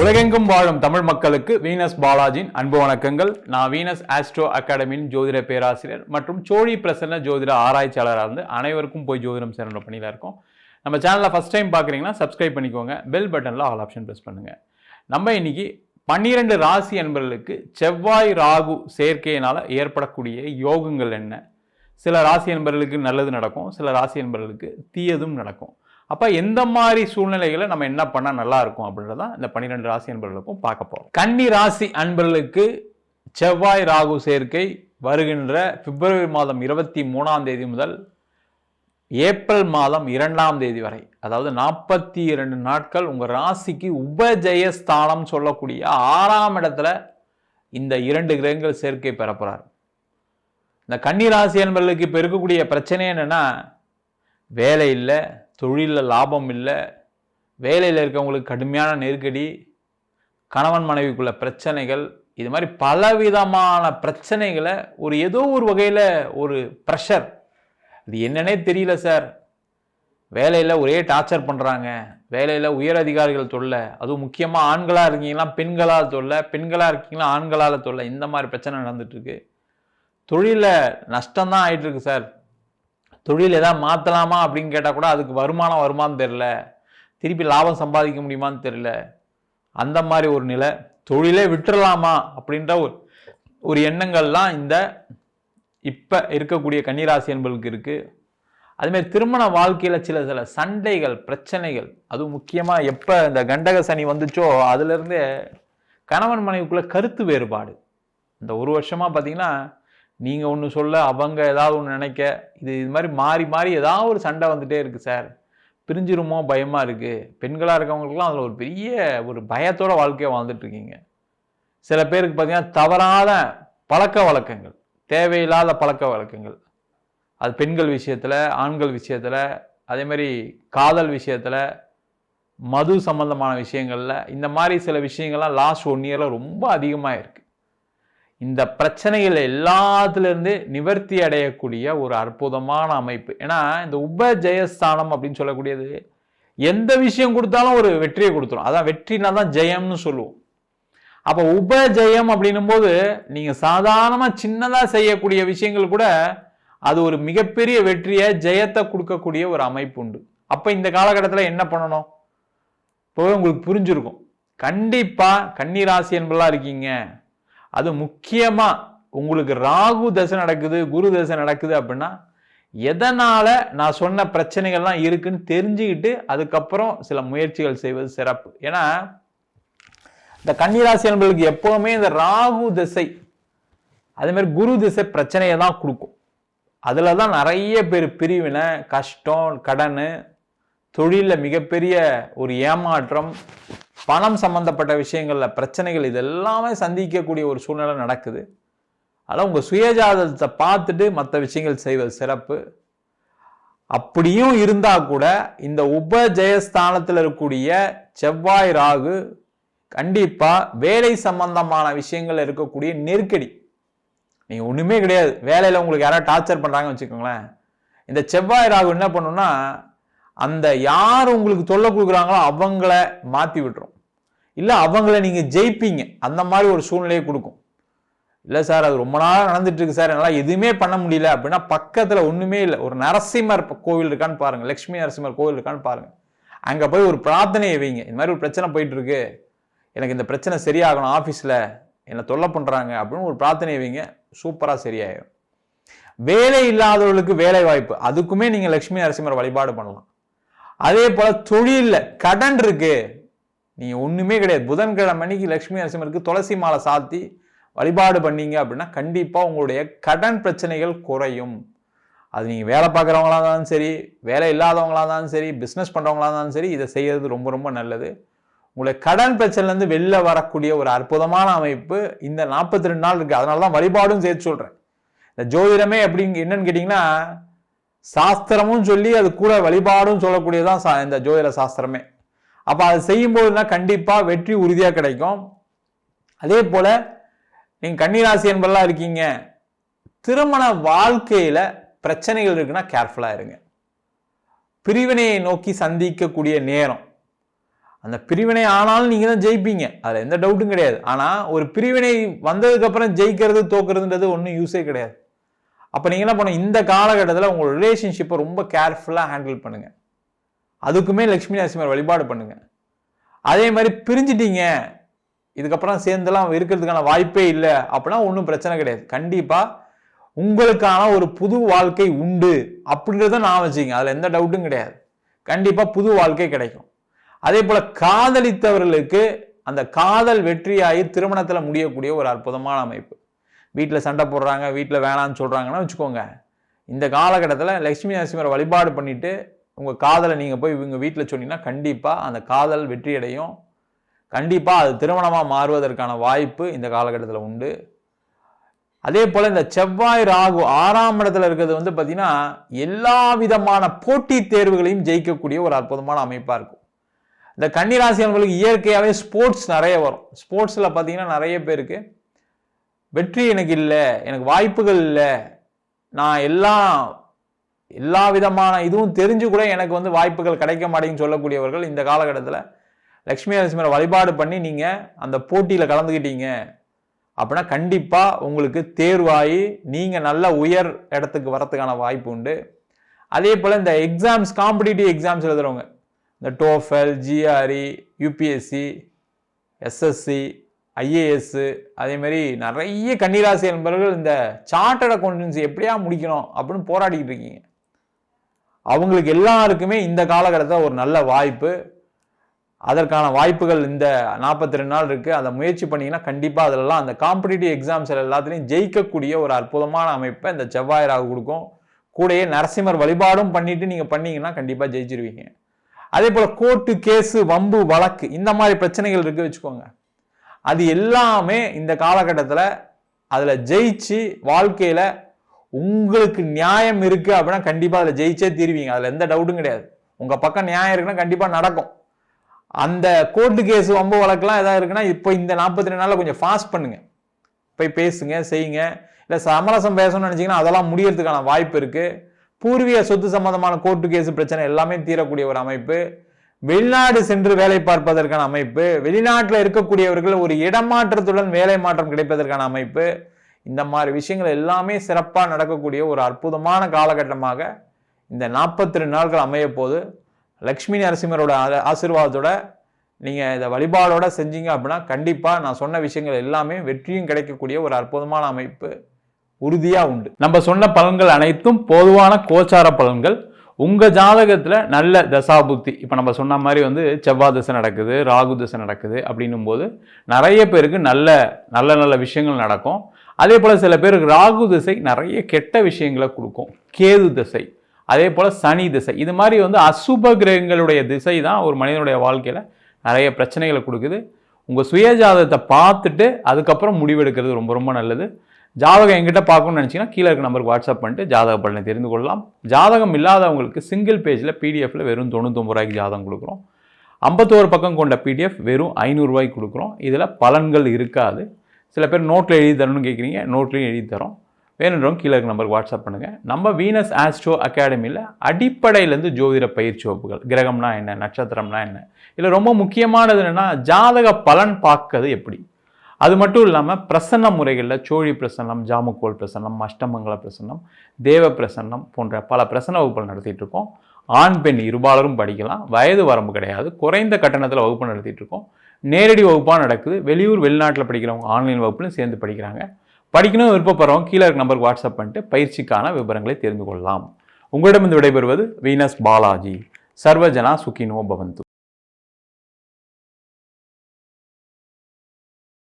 உலகெங்கும் வாழும் தமிழ் மக்களுக்கு வீனஸ் பாலாஜியின் அன்பு வணக்கங்கள். நான் வீனஸ் ஆஸ்ட்ரோ அகாடமியின் ஜோதிட பேராசிரியர் மற்றும் சோழி பிரசன்ன ஜோதிட ஆராய்ச்சியாளராக இருந்து அனைவருக்கும் போய் ஜோதிடம் சேனல் பணியில் இருக்கோம். நம்ம சேனலில் ஃபஸ்ட் டைம் பார்க்குறீங்கன்னா சப்ஸ்கிரைப் பண்ணிக்கோங்க, பெல் பட்டனில் ஆல் ஆப்ஷன் ப்ரெஸ் பண்ணுங்கள். நம்ம இன்னைக்கு 12 ராசி என்பவர்களுக்கு செவ்வாய் ராகு சேர்க்கையினால் ஏற்படக்கூடிய யோகங்கள் என்ன, சில ராசி என்பவர்களுக்கு நல்லது நடக்கும், சில ராசி என்பவர்களுக்கு தீயதும் நடக்கும். அப்போ எந்த மாதிரி சூழ்நிலைகளை நம்ம என்ன பண்ணால் நல்லா இருக்கும் அப்படின்றதான் இந்த 12 ராசி அன்பர்களுக்கும் பார்க்க போகிறோம். கன்னி ராசி அன்பர்களுக்கு செவ்வாய் ராகு சேர்க்கை வருகின்ற பிப்ரவரி மாதம் 23ஆம் தேதி முதல் ஏப்ரல் மாதம் 2ஆம் தேதி வரை, அதாவது 42 நாட்கள் உங்கள் ராசிக்கு உபஜயஸ்தானம் சொல்லக்கூடிய 6ஆம் இடத்துல இந்த 2 கிரகங்கள் சேர்க்கை பெறப்போறார். இந்த கன்னி ராசி அன்பர்களுக்கு இப்போ இருக்கக்கூடிய பிரச்சனை என்னன்னா, வேலை இல்லை, தொழிலில் லாபம் இல்லை, வேலையில் இருக்கவங்களுக்கு கடுமையான நெருக்கடி, கணவன் மனைவிக்குள்ள பிரச்சனைகள், இது மாதிரி பலவிதமான பிரச்சனைகளை ஏதோ ஒரு வகையில் ஒரு ப்ரெஷர், இது என்னன்னே தெரியல சார், வேலையில் ஒரே டார்ச்சர் பண்ணுறாங்க, வேலையில் உயர் அதிகாரிகள் தொல்லை, அதுவும் முக்கியமாக ஆண்களாக இருக்கீங்களா பெண்களால் தொல்லை, பெண்களாக இருக்கீங்களா ஆண்களால் தொல்லை, இந்த மாதிரி பிரச்சனை நடந்துட்டுருக்கு. தொழிலில் நஷ்டம்தான் ஆகிட்டுருக்கு சார், தொழில் எதாவது மாற்றலாமா அப்படின்னு கேட்டால் கூட அதுக்கு வருமானம் வருமானு தெரில, திருப்பி லாபம் சம்பாதிக்க முடியுமான்னு தெரில, அந்த மாதிரி ஒரு நிலை, தொழிலே விட்டுறலாமா அப்படின்ற ஒரு எண்ணங்கள்லாம் இந்த இப்போ இருக்கக்கூடிய கன்னிராசி என்பர்களுக்கு இருக்குது. அதுமாதிரி திருமண வாழ்க்கையில் சில சண்டைகள் பிரச்சனைகள், அதுவும் முக்கியமாக எப்போ இந்த கண்டக சனி வந்துச்சோ அதுலேருந்தே கணவன் மனைவிக்குள்ளே கருத்து வேறுபாடு, இந்த ஒரு வருஷமாக பார்த்தீங்கன்னா நீங்கள் ஒன்று சொல்ல அவங்க ஏதாவது ஒன்று நினைக்க, இது மாதிரி மாறி மாறி ஏதாவது ஒரு சண்டை வந்துகிட்டே இருக்குது சார், பிரிஞ்சிருமோ பயமாக இருக்குது. பெண்களாக இருக்கவங்களுக்குலாம் அதில் ஒரு பெரிய ஒரு பயத்தோட வாழ்க்கையை வாழ்ந்துட்டுருக்கீங்க. சில பேருக்கு பார்த்தீங்கன்னா தவறான பழக்க வழக்கங்கள், தேவையில்லாத பழக்க வழக்கங்கள், அது பெண்கள் விஷயத்தில் ஆண்கள் விஷயத்தில், அதேமாதிரி காதல் விஷயத்தில், மது சம்பந்தமான விஷயங்களில், இந்த மாதிரி சில விஷயங்கள்லாம் லாஸ்ட் 1 இயரில் ரொம்ப அதிகமாக இருக்குது. இந்த பிரச்சனைகள் எல்லாத்துலேருந்து நிவர்த்தி அடையக்கூடிய ஒரு அற்புதமான அமைப்பு. ஏன்னா இந்த உபஜயஸ்தானம் அப்படின்னு சொல்லக்கூடியது எந்த விஷயம் கொடுத்தாலும் ஒரு வெற்றியை கொடுத்துரும், அதான் வெற்றினா தான் ஜெயம்னு சொல்லுவோம். அப்போ உபஜயம் அப்படின்னும் போது நீங்கள் சாதாரணமாக சின்னதாக செய்யக்கூடிய விஷயங்கள் கூட அது ஒரு மிகப்பெரிய வெற்றியை ஜெயத்தை கொடுக்கக்கூடிய ஒரு அமைப்பு உண்டு. அப்போ இந்த காலகட்டத்தில் என்ன பண்ணணும், இப்போ உங்களுக்கு புரிஞ்சிருக்கும். கண்டிப்பாக கன்னிராசி என்பதெல்லாம் இருக்கீங்க, அது முக்கியமாக உங்களுக்கு ராகு தசை நடக்குது, குரு தசை நடக்குது அப்படின்னா எதனால் நான் சொன்ன பிரச்சனைகள்லாம் இருக்குன்னு தெரிஞ்சுக்கிட்டு அதுக்கப்புறம் சில முயற்சிகள் செய்வது சிறப்பு. ஏன்னா இந்த கன்னிராசி என்பவர்களுக்கு எப்போவுமே இந்த ராகு திசை அதே மாதிரி குரு திசை பிரச்சனையை தான் கொடுக்கும். அதில் தான் நிறைய பேர் பிரிவினை, கஷ்டம், கடன், தொழிலில் மிகப்பெரிய ஒரு ஏமாற்றம், பணம் சம்பந்தப்பட்ட விஷயங்களில் பிரச்சனைகள், இது எல்லாமே சந்திக்கக்கூடிய ஒரு சூழ்நிலை நடக்குது. அதனால் உங்கள் சுயஜாதகத்தை பார்த்துட்டு மற்ற விஷயங்கள் செய்வது சிறப்பு. அப்படியும் இருந்தால் கூட இந்த உபஜயஸ்தானத்தில் இருக்கக்கூடிய செவ்வாய் ராகு கண்டிப்பாக வேலை சம்பந்தமான விஷயங்கள் இருக்கக்கூடிய நெருக்கடி, நீங்கள் ஒன்றுமே கிடையாது, வேலையில் உங்களுக்கு யாராவது டார்ச்சர் பண்ணுறாங்கன்னு வச்சுக்கோங்களேன், இந்த செவ்வாய் ராகு என்ன பண்ணுன்னா அந்த யார் உங்களுக்கு தொல்லை கொடுக்குறாங்களோ அவங்கள மாற்றி விட்டுரும், இல்லை அவங்கள நீங்கள் ஜெயிப்பீங்க, அந்த மாதிரி ஒரு சூழ்நிலையை கொடுக்கும். இல்லை சார் அது ரொம்ப நாள் நடந்துட்டு இருக்கு சார், என்னால் எதுவுமே பண்ண முடியல அப்படின்னா பக்கத்தில் ஒன்றுமே இல்லை, ஒரு நரசிம்மர் கோவில் இருக்கான்னு பாருங்கள், லக்ஷ்மி நரசிம்மர் கோவில் இருக்கான்னு பாருங்கள், அங்கே போய் ஒரு பிரார்த்தனையை வைங்க. இந்த மாதிரி ஒரு பிரச்சனை போயிட்டு இருக்கு, எனக்கு இந்த பிரச்சனை சரியாகணும், ஆஃபீஸில் என்னை தொல்லை பண்ணுறாங்க அப்படின்னு ஒரு பிரார்த்தனையை வைங்க, சூப்பராக சரியாயிடும். வேலை இல்லாதவர்களுக்கு வேலை வாய்ப்பு, அதுக்குமே நீங்கள் லக்ஷ்மி நரசிம்மர் வழிபாடு பண்ணலாம். அதே போல தொழிலில் கடன் இருக்கு, நீங்க ஒண்ணுமே கிடையாது, புதன்கிழமை அன்னைக்கு லட்சுமி நரசிம்மருக்கு துளசி மாலை சாத்தி வழிபாடு பண்ணீங்க அப்படின்னா கண்டிப்பா உங்களுடைய கடன் பிரச்சனைகள் குறையும். அது நீங்க வேலை பார்க்குறவங்களா இருந்தாலும் சரி, வேலை இல்லாதவங்களா இருந்தாலும் சரி, பிஸ்னஸ் பண்றவங்களா இருந்தாலும் சரி, இதை செய்யறது ரொம்ப ரொம்ப நல்லது. உங்களுடைய கடன் பிரச்சனைலேருந்து வெளில வரக்கூடிய ஒரு அற்புதமான அமைப்பு இந்த 42 நாள் இருக்கு. அதனால தான் வழிபாடும் சேர்த்து சொல்றேன். இந்த ஜோதிடமே எப்படி என்னன்னு கேட்டீங்கன்னா சாஸ்திரமும் சொல்லி அது கூட வழிபாடும் சொல்லக்கூடியதான் இந்த ஜோதிட சாஸ்திரமே. அப்போ அது செய்யும்போதுனா கண்டிப்பாக வெற்றி உறுதியாக கிடைக்கும். அதே போல் நீங்கள் கன்னிராசி என்பதெல்லாம் இருக்கீங்க, திருமண வாழ்க்கையில் பிரச்சனைகள் இருக்குன்னா கேர்ஃபுல்லாக இருங்க. பிரிவினையை நோக்கி சந்திக்கக்கூடிய நேரம், அந்த பிரிவினை ஆனாலும் நீங்கள் தான் ஜெயிப்பீங்க, அதில் எந்த டவுட்டும் கிடையாது. ஆனால் ஒரு பிரிவினை வந்ததுக்கப்புறம் ஜெயிக்கிறது தோக்குறதுன்றது ஒன்றும் யூஸே கிடையாது. அப்போ நீங்கள் என்ன பண்ணணும், இந்த காலகட்டத்தில் உங்கள் ரிலேஷன்ஷிப்பை ரொம்ப கேர்ஃபுல்லாக ஹேண்டில் பண்ணுங்கள். அதுக்குமே லக்ஷ்மி நரசிம்மர் வழிபாடு பண்ணுங்கள். அதே மாதிரி பிரிஞ்சிட்டீங்க, இதுக்கப்புறம் சேர்ந்தெல்லாம் இருக்கிறதுக்கான வாய்ப்பே இல்லை அப்படின்னா ஒன்றும் பிரச்சனை கிடையாது. கண்டிப்பாக உங்களுக்கான ஒரு புது வாழ்க்கை உண்டு அப்படின்றத நான் வச்சுங்க, அதில் எந்த டவுட்டும் கிடையாது. கண்டிப்பாக புது வாழ்க்கை கிடைக்கும். அதே போல் காதலித்தவர்களுக்கு அந்த காதல் வெற்றியாகி திருமணத்தில் முடியக்கூடிய ஒரு அற்புதமான அமைப்பு. வீட்டில் சண்டை போடுறாங்க, வீட்டில் வேணான்னு சொல்கிறாங்கன்னா வச்சுக்கோங்க, இந்த காலகட்டத்தில் லக்ஷ்மி நரசிம்மரை வழிபாடு பண்ணிவிட்டு உங்கள் காதலை நீங்கள் போய் இவங்க வீட்டில் சொன்னீங்கன்னா கண்டிப்பாக அந்த காதல் வெற்றி அடையும். கண்டிப்பாக அது திருமணமாக மாறுவதற்கான வாய்ப்பு இந்த காலகட்டத்தில் உண்டு. அதே போல் இந்த செவ்வாய் ராகு 6ஆம் இடத்துல இருக்கிறது பார்த்தீங்கன்னா எல்லா விதமான போட்டித் தேர்வுகளையும் ஜெயிக்கக்கூடிய ஒரு அற்புதமான அமைப்பாக இருக்கும். இந்த கன்னிராசியர்களுக்கு இயற்கையாகவே ஸ்போர்ட்ஸ் நிறைய வரும். ஸ்போர்ட்ஸில் பார்த்தீங்கன்னா நிறைய பேருக்கு வெற்றி எனக்கு இல்லை, எனக்கு வாய்ப்புகள் இல்லை, நான் எல்லா விதமான இதுவும் தெரிஞ்சு கூட எனக்கு வாய்ப்புகள் கிடைக்க மாட்டேங்குன்னு சொல்லக்கூடியவர்கள் இந்த காலகட்டத்தில் லக்ஷ்மி நரசிம்மரை வழிபாடு பண்ணி நீங்கள் அந்த போட்டியில் கலந்துக்கிட்டீங்க அப்படின்னா கண்டிப்பாக உங்களுக்கு தேர்வாகி நீங்கள் நல்ல உயர் இடத்துக்கு வரத்துக்கான வாய்ப்பு உண்டு. அதே போல் இந்த எக்ஸாம்ஸ், காம்படிட்டிவ் எக்ஸாம்ஸ் எழுதுறவங்க, இந்த டோஃபெல், ஜிஆர்இ, யூபிஎஸ்சி, எஸ்எஸ்சி, ஐஏஎஸ், அதேமாரி நிறைய கன்னிராசி நண்பர்கள் இந்த சார்ட்டர்ட் அக்கௌண்டன்சி எப்படியா முடிக்கணும் அப்படின்னு போராடிக்கிட்டு இருக்கீங்க. அவங்களுக்கு எல்லாருக்குமே இந்த காலகட்டத்தில் ஒரு நல்ல வாய்ப்பு, அதற்கான வாய்ப்புகள் இந்த 42 நாள் இருக்குது. அதை முயற்சி பண்ணிங்கன்னா கண்டிப்பாக அதிலெல்லாம் அந்த காம்படிட்டிவ் எக்ஸாம்ஸ் எல்லாத்துலேயும் ஜெயிக்கக்கூடிய ஒரு அற்புதமான அமைப்பை இந்த செவ்வாய் ராகு கொடுக்கும். கூடயே நரசிம்மர் வழிபாடும் பண்ணிட்டு நீங்கள் பண்ணீங்கன்னா கண்டிப்பாக ஜெயிச்சிருவீங்க. அதே போல் கோர்ட்டு கேஸு, வம்பு வழக்கு, இந்த மாதிரி பிரச்சனைகள் இருக்குது வச்சுக்கோங்க, அது எல்லாமே இந்த காலகட்டத்தில் அதில் ஜெயிச்சு வாழ்க்கையில் உங்களுக்கு நியாயம் இருக்குது அப்படின்னா கண்டிப்பாக அதில் ஜெயிச்சே தீருவீங்க. அதில் எந்த டவுட்டும் கிடையாது. உங்கள் பக்கம் நியாயம் இருக்குன்னா கண்டிப்பாக நடக்கும். அந்த கோர்ட்டு கேஸு, வம்பு வழக்கெல்லாம் எதாவது இருக்குன்னா இப்போ இந்த 42 நாளில் கொஞ்சம் ஃபாஸ்ட் பண்ணுங்க, போய் பேசுங்க, செய்யுங்க. இல்லை சமரசம் பேசணும்னு நினச்சிங்கன்னா அதெல்லாம் முடியறதுக்கான வாய்ப்பு இருக்குது. பூர்வீக சொத்து சம்பந்தமான கோர்ட்டு கேஸு பிரச்சனை எல்லாமே தீரக்கூடிய ஒரு அமைப்பு. வெளிநாடு சென்று வேலை பார்ப்பதற்கான அமைப்பு, வெளிநாட்டில் இருக்கக்கூடியவர்கள் ஒரு இடமாற்றத்துடன் வேலை மாற்றம் கிடைப்பதற்கான அமைப்பு, இந்த மாதிரி விஷயங்கள் எல்லாமே சிறப்பாக நடக்கக்கூடிய ஒரு அற்புதமான காலகட்டமாக இந்த 42 நாட்கள் அமைய போது. லக்ஷ்மி நரசிம்மரோட ஆசீர்வாதத்தோட நீங்கள் இதை வழிபாடோட செஞ்சீங்க அப்படின்னா கண்டிப்பாக நான் சொன்ன விஷயங்கள் எல்லாமே வெற்றியும் கிடைக்கக்கூடிய ஒரு அற்புதமான அமைப்பு உறுதியாக உண்டு. நம்ம சொன்ன பலன்கள் அனைத்தும் பொதுவான கோச்சார பலன்கள். உங்கள் ஜாதகத்தில் நல்ல தசாபுத்தி, இப்போ நம்ம சொன்ன மாதிரி செவ்வாய் திசை நடக்குது, ராகு திசை நடக்குது அப்படின்னும் போது நிறைய பேருக்கு நல்ல நல்ல நல்ல விஷயங்கள் நடக்கும். அதே போல் சில பேருக்கு ராகு திசை நிறைய கெட்ட விஷயங்களை கொடுக்கும். கேது திசை, அதே போல் சனி திசை, இது மாதிரி அசுப கிரகங்களுடைய திசை தான் ஒரு மனிதனுடைய வாழ்க்கையில் நிறைய பிரச்சனைகளை கொடுக்குது. உங்கள் சுய ஜாதகத்தை பார்த்துட்டு அதுக்கப்புறம் முடிவெடுக்கிறது ரொம்ப ரொம்ப நல்லது. ஜாதகம் எங்கிட்ட பார்க்கணும்னு நினச்சிங்கன்னா கீழே இருக்க நம்பருக்கு வாட்ஸ்அப் பண்ணிட்டு ஜாதக பலனை தெரிந்து கொள்ளலாம். ஜாதகம் இல்லாதவங்களுக்கு சிங்கிள் பேஜில் பிடிஎஃப்பில் வெறும் 99 ரூபாய்க்கு ஜாதகம் கொடுக்குறோம். 51 பக்கம் கொண்ட பிடிஎஃப் வெறும் 500 ரூபாய்க்கு கொடுக்குறோம். இதில் பலன்கள் இருக்காது. சில பேர் நோட்டில் எழுதி தரணும்னு கேட்குறீங்க, நோட்லையும் எழுதி தரோம். வேணுன்றவங்க கீழே இருக்க நம்பருக்கு வாட்ஸ்அப் பண்ணுங்கள். நம்ம வீனஸ் ஆஸ்ட்ரோ அகாடமியில் அடிப்படையிலேருந்து ஜோதிட பயிற்சி வகுப்புகள், கிரகம்னா என்ன, நட்சத்திரம்னா என்ன, இல்லை ரொம்ப முக்கியமானது என்னென்னா ஜாதக பலன் பார்க்கறது எப்படி, அது மட்டும் இல்லாமல் பிரசன்ன முறைகளில் சோழி பிரசன்னம், ஜாமுக்கோல் பிரசன்னம், அஷ்டமங்கல பிரசன்னம், தேவ பிரசன்னம் போன்ற பல பிரசன்ன வகுப்புகள் நடத்திட்டு இருக்கோம். ஆண் பெண் இருபாலரும் படிக்கலாம், வயது வரம்பு கிடையாது, குறைந்த கட்டணத்தில் வகுப்பு நடத்திட்டு இருக்கோம். நேரடி வகுப்பாக நடக்குது. வெளியூர் வெளிநாட்டில் படிக்கிறவங்க ஆன்லைன் வகுப்புலையும் சேர்ந்து படிக்கிறாங்க. படிக்கணும் விருப்பப்படுறவங்க கீழே இருக்க நம்பருக்கு வாட்ஸ்அப் பண்ணிட்டு பயிற்சிக்கான விவரங்களை தெரிந்து கொள்ளலாம். உங்களிடமிருந்து விடைபெறுவது வீனஸ் பாலாஜி. சர்வஜனா சுகினோ பவந்து.